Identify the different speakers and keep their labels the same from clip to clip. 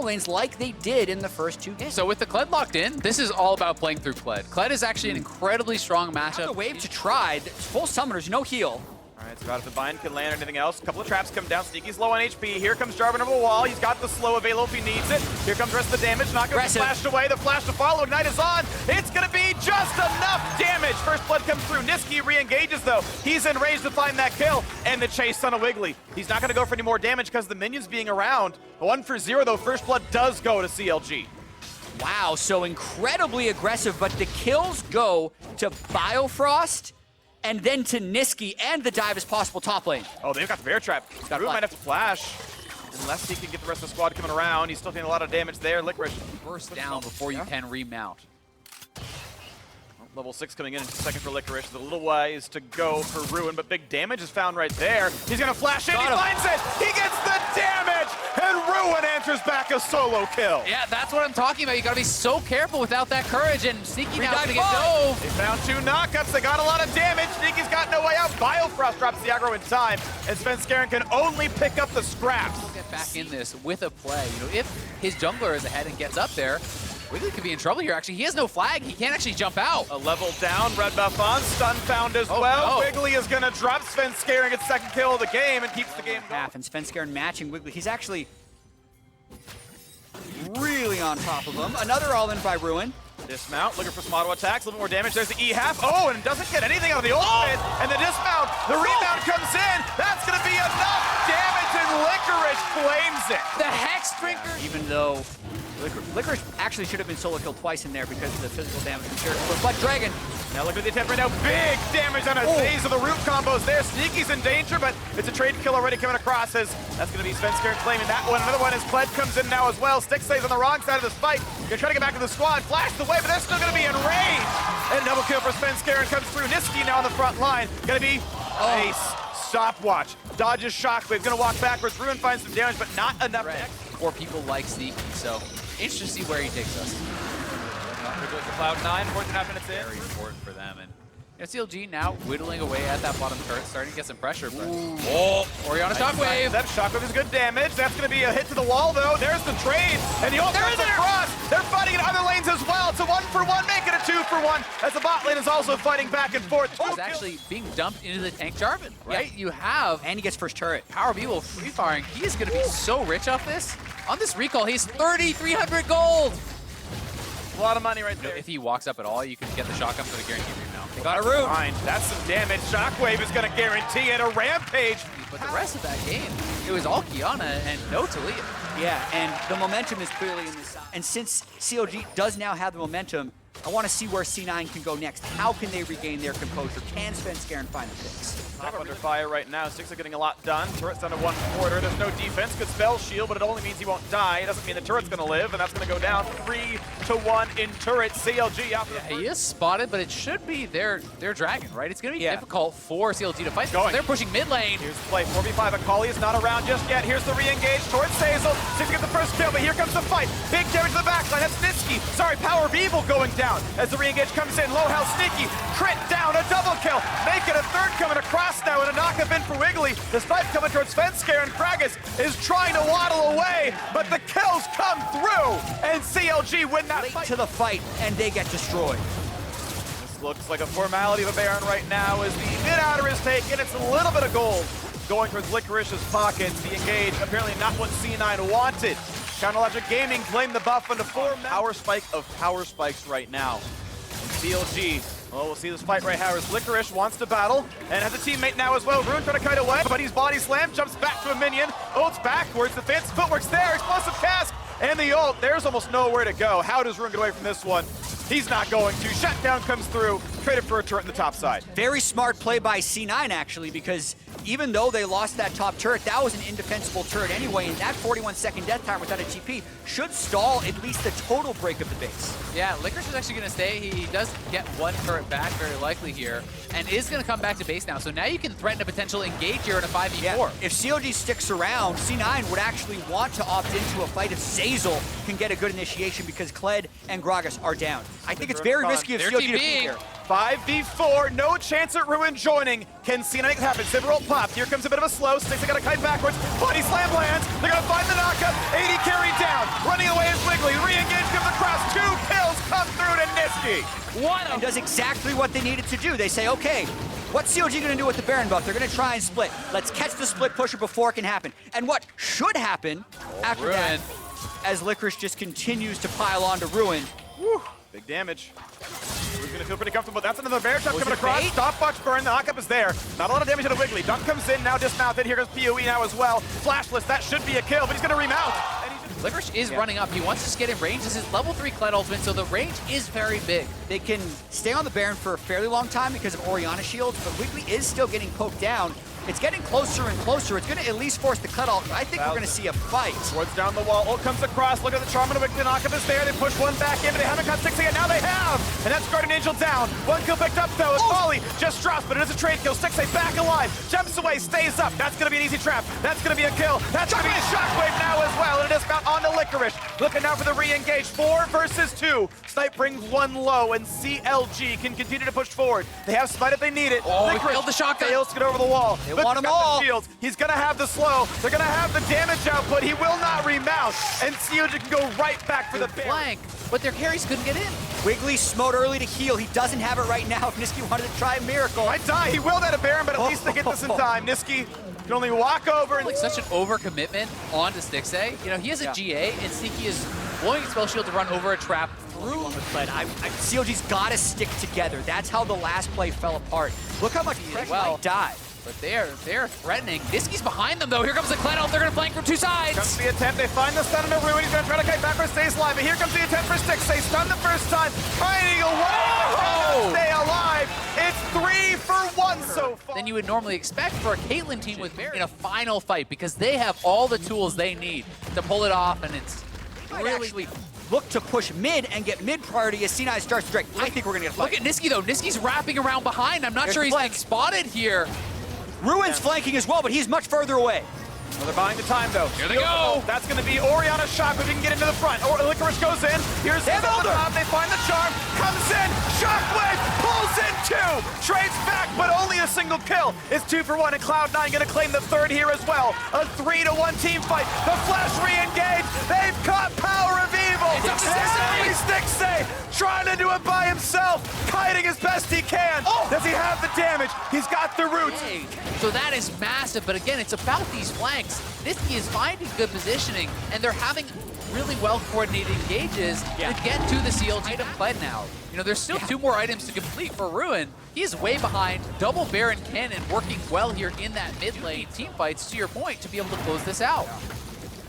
Speaker 1: lanes like they did in the first 2 games.
Speaker 2: So with the Kled locked in, this is all about playing through Kled. Kled is actually an incredibly strong matchup.
Speaker 1: The wave to try. Full summoners, no heal.
Speaker 3: All right, so out of the bind, can land anything else. A couple of traps come down. Sneaky's low on HP. Here comes Jarvan over the wall. He's got the slow available if he needs it. Here comes the rest of the damage. Not going to be flashed away. The flash to follow. Ignite is on. It's going to be just enough damage. First blood comes through. Niski re-engages, though. He's in range to find that kill. And the chase on a Wiggly. He's not going to go for any more damage because of the minions being around. 1 for 0, though. First blood does go to CLG.
Speaker 1: Wow, so incredibly aggressive, but the kills go to Biofrost and then to Niski, and the dive is possible top lane.
Speaker 3: Oh, they've got the bear trap. Drew might have to flash. Unless he can get the rest of the squad coming around. He's still taking a lot of damage there. Licorice.
Speaker 2: Burst down before you can remount.
Speaker 3: Level 6 coming in just a second for Licorice. The little ways to go for Ruin, but big damage is found right there. He's going to flash in. He finds it. He gets the damage, and Ruin answers back a solo kill.
Speaker 2: Yeah, that's what I'm talking about. You got to be so careful without that courage, and Sneaky now is going to get dove.
Speaker 3: They found 2 knockups. They got a lot of damage. Sneaky's got no way out. Biofrost drops the aggro in time, and Svenskeren can only pick up the scraps.
Speaker 2: He'll get back in this with a play. You know, if his jungler is ahead and gets up there, Wiggly could be in trouble here, actually. He has no flag. He can't actually jump out.
Speaker 3: A level down, red buff on, stun found as well. No. Wiggly is going to drop Svenskeren, gets second kill of the game, and keeps the game going.
Speaker 1: And Svenskeren matching Wiggly. He's actually really on top of him. Another all-in by Ruin.
Speaker 3: Dismount, looking for some auto attacks, a little bit more damage. There's the E-half. Oh, and doesn't get anything out of the ultimate. And the dismount, the rebound comes in. That's going to be enough damage, and Licorice claims it.
Speaker 1: The Hex Drinker. Even though Licorice actually should have been solo killed twice in there because of the physical damage from Sherry. But Dragon.
Speaker 3: Now look at the attempt right now. Big damage on a phase of the root combos there. Sneaky's in danger, but it's a trade kill already coming across. As that's going to be Svenskeren claiming that one. Another one as Kled comes in now as well. Stick stays on the wrong side of this fight. Gonna try to get back to the squad. Flashed away, but they're still going to be in range. And double kill for Svenskeren comes through. Niski now on the front line. Going to be a stopwatch. Dodges Shockwave. Going to walk backwards. Ruin finds some damage, but not enough.
Speaker 2: For people like Sneaky, so interesting to see where he takes us.
Speaker 3: We're doing for Cloud9, 4.5 minutes in.
Speaker 2: Very important for them. And CLG now whittling away at that bottom turret, starting to get some pressure. But Orianna Shockwave.
Speaker 3: That Shockwave is good damage. That's going to be a hit to the wall, though. There's the trade. And the ult comes across. They're fighting in other lanes as well. It's a 1-for-1, make it a 2-for-1. As the bot lane is also fighting back and forth.
Speaker 2: He's actually being dumped into the tank Jarvan, right?
Speaker 1: Yeah.
Speaker 2: You have...
Speaker 1: And he gets first turret.
Speaker 2: Power B will free firing. He is going to be so rich off this. On this recall, he's 3,300 gold.
Speaker 3: A lot of money right there.
Speaker 2: If he walks up at all, you can get the shotgun for the guaranteed rebound.
Speaker 1: They got a root.
Speaker 3: Fine. That's some damage. Shockwave is going to guarantee it. A rampage.
Speaker 2: But the rest of that game, it was all Kiana and no Talia.
Speaker 1: Yeah, and the momentum is clearly in this side. And since CLG does now have the momentum, I want to see where C9 can go next. How can they regain their composure? Can Svenskeren find the fix?
Speaker 3: Top under fire right now. Sticks are getting a lot done. Turret's down to 1/4. There's no defense. Good spell shield, but it only means he won't die. It doesn't mean the turret's going to live, and that's going to go down 3-1 in turret. CLG out for the
Speaker 2: he is spotted, but it should be their dragon, right? It's going to be difficult for CLG to fight. They're pushing mid lane.
Speaker 3: Here's the play. 4v5. Akali is not around just yet. Here's the re-engage towards Hazel. Six get the first kill, but here comes the fight. Big damage to the backline. That's Niski. Sorry, Power of Evil going down as the re-engage comes in. Low health Sneaky. Crit down. A double kill. Make it a third coming across now, and a knock-up in for Wiggly. The spike coming towards Svenskeren. Kragus is trying to waddle away, but the kills come through, and CLG win that fight.
Speaker 1: To the fight, and they get destroyed.
Speaker 3: This looks like a formality of a Baron right now as the mid-outer is taken. It's a little bit of gold going towards Licorice's pockets. The engage, apparently not what C9 wanted. Counterlogic Gaming claimed the buff into 4 power spike of power spikes right now. And CLG, well, we'll see this fight right here as Licorice wants to battle and has a teammate now as well. Ruin trying to kite away, but he's body slammed, jumps back to a minion, ults backwards, the fancy footwork's there, explosive cast, and the ult, there's almost nowhere to go. How does Ruin get away from this one? He's not going to. Shutdown comes through, traded for a turret in the top side.
Speaker 1: Very smart play by C9, actually, because even though they lost that top turret, that was an indefensible turret anyway, and that 41-second death time without a TP should stall at least the total break of the base.
Speaker 2: Yeah, Licorice is actually going to stay. He does get one turret back, very likely here, and is going to come back to base now. So now you can threaten a potential engage here in a 5v4.
Speaker 1: Yeah. If CLG sticks around, C9 would actually want to opt into a fight if Zazel can get a good initiation because Kled and Gragas are down. I think it's very risky of CLG to be here.
Speaker 3: 5v4, no chance at Ruin joining. Can C9 make it happen? Silver ult popped. Here comes a bit of a slow. Sticks got to kite backwards. Body slam lands. They're going to find the knockup. 80 carry down. Running Risky.
Speaker 1: And does exactly what they needed to do. They say, okay, what's CLG going to do with the Baron buff? They're going to try and split. Let's catch the split pusher before it can happen. And what should happen after that, as Licorice just continues to pile on to Ruin.
Speaker 3: Whew, big damage. Who's going to feel pretty comfortable. That's another bear trap coming across. Stopwatch burn. The knockup is there. Not a lot of damage on a Wiggly. Dunk comes in, now dismounted. Here goes PoE now as well. Flashless, that should be a kill, but he's going to remount.
Speaker 2: Licorice is running up. He wants to just get in range. This is level 3 Cloud ultimate, so the range is very big.
Speaker 1: They can stay on the Baron for a fairly long time because of Orianna shields, but Wiggly is still getting poked down. It's getting closer and closer. It's going to at least force the cutoff. I think we're going to see a fight.
Speaker 3: Swords down the wall. Ult comes across. Look at the charm and the knockup is there. They push one back in, but they haven't got 6 yet. Now they have! And that's Guardian Angel down. One kill picked up, though. It's Molly just drops, but it is a trade kill. 6 back alive. Jumps away, stays up. That's going to be an easy trap. That's going to be a kill. That's going to be a shockwave now as well. And it is about on to Licorice. Looking now for the re-engage. 4 versus 2. Snipe brings 1 low, and CLG can continue to push forward. They have Smite if they need it.
Speaker 2: Oh, he
Speaker 3: Licorice
Speaker 2: failed the shotgun.
Speaker 3: fails to get over the wall.
Speaker 1: They want them all.
Speaker 3: He's gonna have the slow. They're gonna have the damage output. He will not remount. And CLG can go right back for the
Speaker 2: flank, but their carries couldn't get in.
Speaker 1: Wiggly smote early to heal. He doesn't have it right now. If Nisqy wanted to try a miracle.
Speaker 3: Might die. He will that a Baron, but at least they get this in time. Nisqy can only walk over. And
Speaker 2: like such an overcommitment onto Stixxay. You know, he has a GA, and Sneaky is blowing spell shield to run over a trap through.
Speaker 1: CLG's got to stick together. That's how the last play fell apart. Look how much pressure might die.
Speaker 2: But they're threatening. Nisqy's behind them, though. Here comes the Cloud ult. They're going to flank from 2 sides.
Speaker 3: Comes the attempt. They find the stun into Ruin. He's going to try to kite backwards, stays alive. But here comes the attempt for Stixxay. Stun the first time. Finding a way to stay alive. It's 3 for 1 so far.
Speaker 2: Than you would normally expect for a Caitlyn team with Baron in a final fight, because they have all the tools they need to pull it off, and it's really
Speaker 1: look to push mid and get mid priority as C9 starts to drag. I think we're going to get a fight.
Speaker 2: Look at Nisqy, though. Nisqy's wrapping around behind. I'm not sure he's being spotted here.
Speaker 1: Ruin's flanking as well, but he's much further away.
Speaker 3: Well, they're buying the time, though.
Speaker 2: Here they go.
Speaker 3: That's going to be Orianna's shot, if he can get into the front. Or Licorice goes in. Here's the top. They find the charm. Comes in. Shockwave. Pulls in 2. Trades back, but only a single kill. It's 2 for 1, and Cloud9 going to claim the 3rd here as well. A 3-1 team fight. The Flash re-engage. They've caught Power of Evil. Stixxay trying to do it by himself. Kiting as best he can. Does he have the damage? He's got the roots.
Speaker 2: So that is massive, but again, it's about these flanks. Nisqy is finding good positioning, and they're having really well-coordinated engages to get to the CLG item play now. You know, there's still 2 more items to complete for Ruin. He is way behind. Double Baron Cannon working well here in that mid lane. Team fights, to your point, to be able to close this out.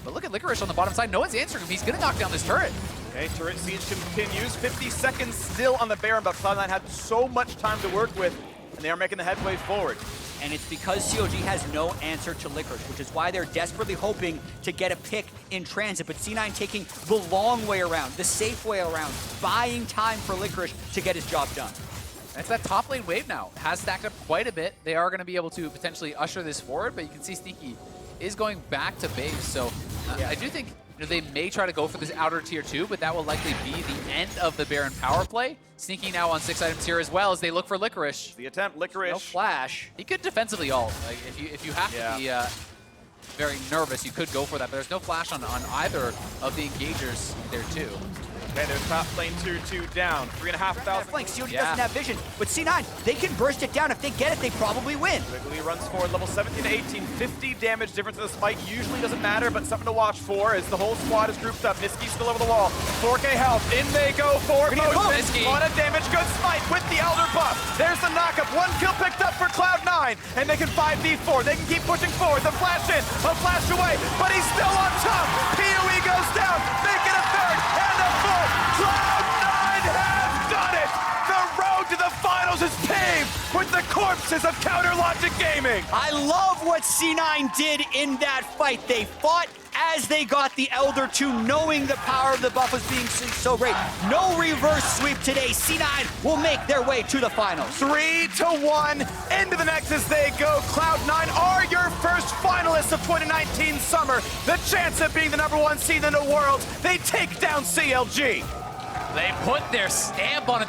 Speaker 2: But look at Licorice on the bottom side. No one's answering him. He's going to knock down this turret.
Speaker 3: Okay, turret siege continues. 50 seconds still on the Baron, but Cloud9 had so much time to work with, and they are making the headway forward.
Speaker 1: And it's because CLG has no answer to Licorice, which is why they're desperately hoping to get a pick in transit. But C9 taking the long way around, the safe way around, buying time for Licorice to get his job done.
Speaker 2: That's that top lane wave now. Has stacked up quite a bit. They are going to be able to potentially usher this forward, but you can see Sneaky is going back to base. So I do think they may try to go for this outer tier 2, but that will likely be the end of the Baron power play. Sneaky now on 6 items here as well as they look for Licorice.
Speaker 3: The attempt, Licorice.
Speaker 1: No flash.
Speaker 2: He could defensively ult. Like if you have to be very nervous, you could go for that. But there's no flash on either of the engagers there too.
Speaker 3: Okay, there's top lane 2-2 down. 3,500.
Speaker 1: Flank. CLG doesn't have vision, but C9, they can burst it down. If they get it, they probably win.
Speaker 3: Wiggly runs forward, level 17 to 18, 50 damage difference in the spike. Usually doesn't matter, but something to watch for as the whole squad is grouped up. Nisqy still over the wall. 4K health. In they go for Moses. A lot of damage. Good smite with the Elder buff. There's the knockup. 1 kill picked up for Cloud9, and they can 5v4. They can keep pushing forward. The flash in, a flash away, but he's still on top. PoE goes down. They get a 3rd and a 4th. Cloud9 has done it! The road to the finals is paved with the corpses of Counter Logic Gaming!
Speaker 1: I love what C9 did in that fight. They fought as they got the Elder 2, knowing the power of the buff was being so great. No reverse sweep today. C9 will make their way to the finals.
Speaker 3: 3-1 into the next as they go. Cloud9 are your first finalists of 2019 summer. The chance of being the #1 seed in the world. They take down CLG.
Speaker 2: They put their stamp on it.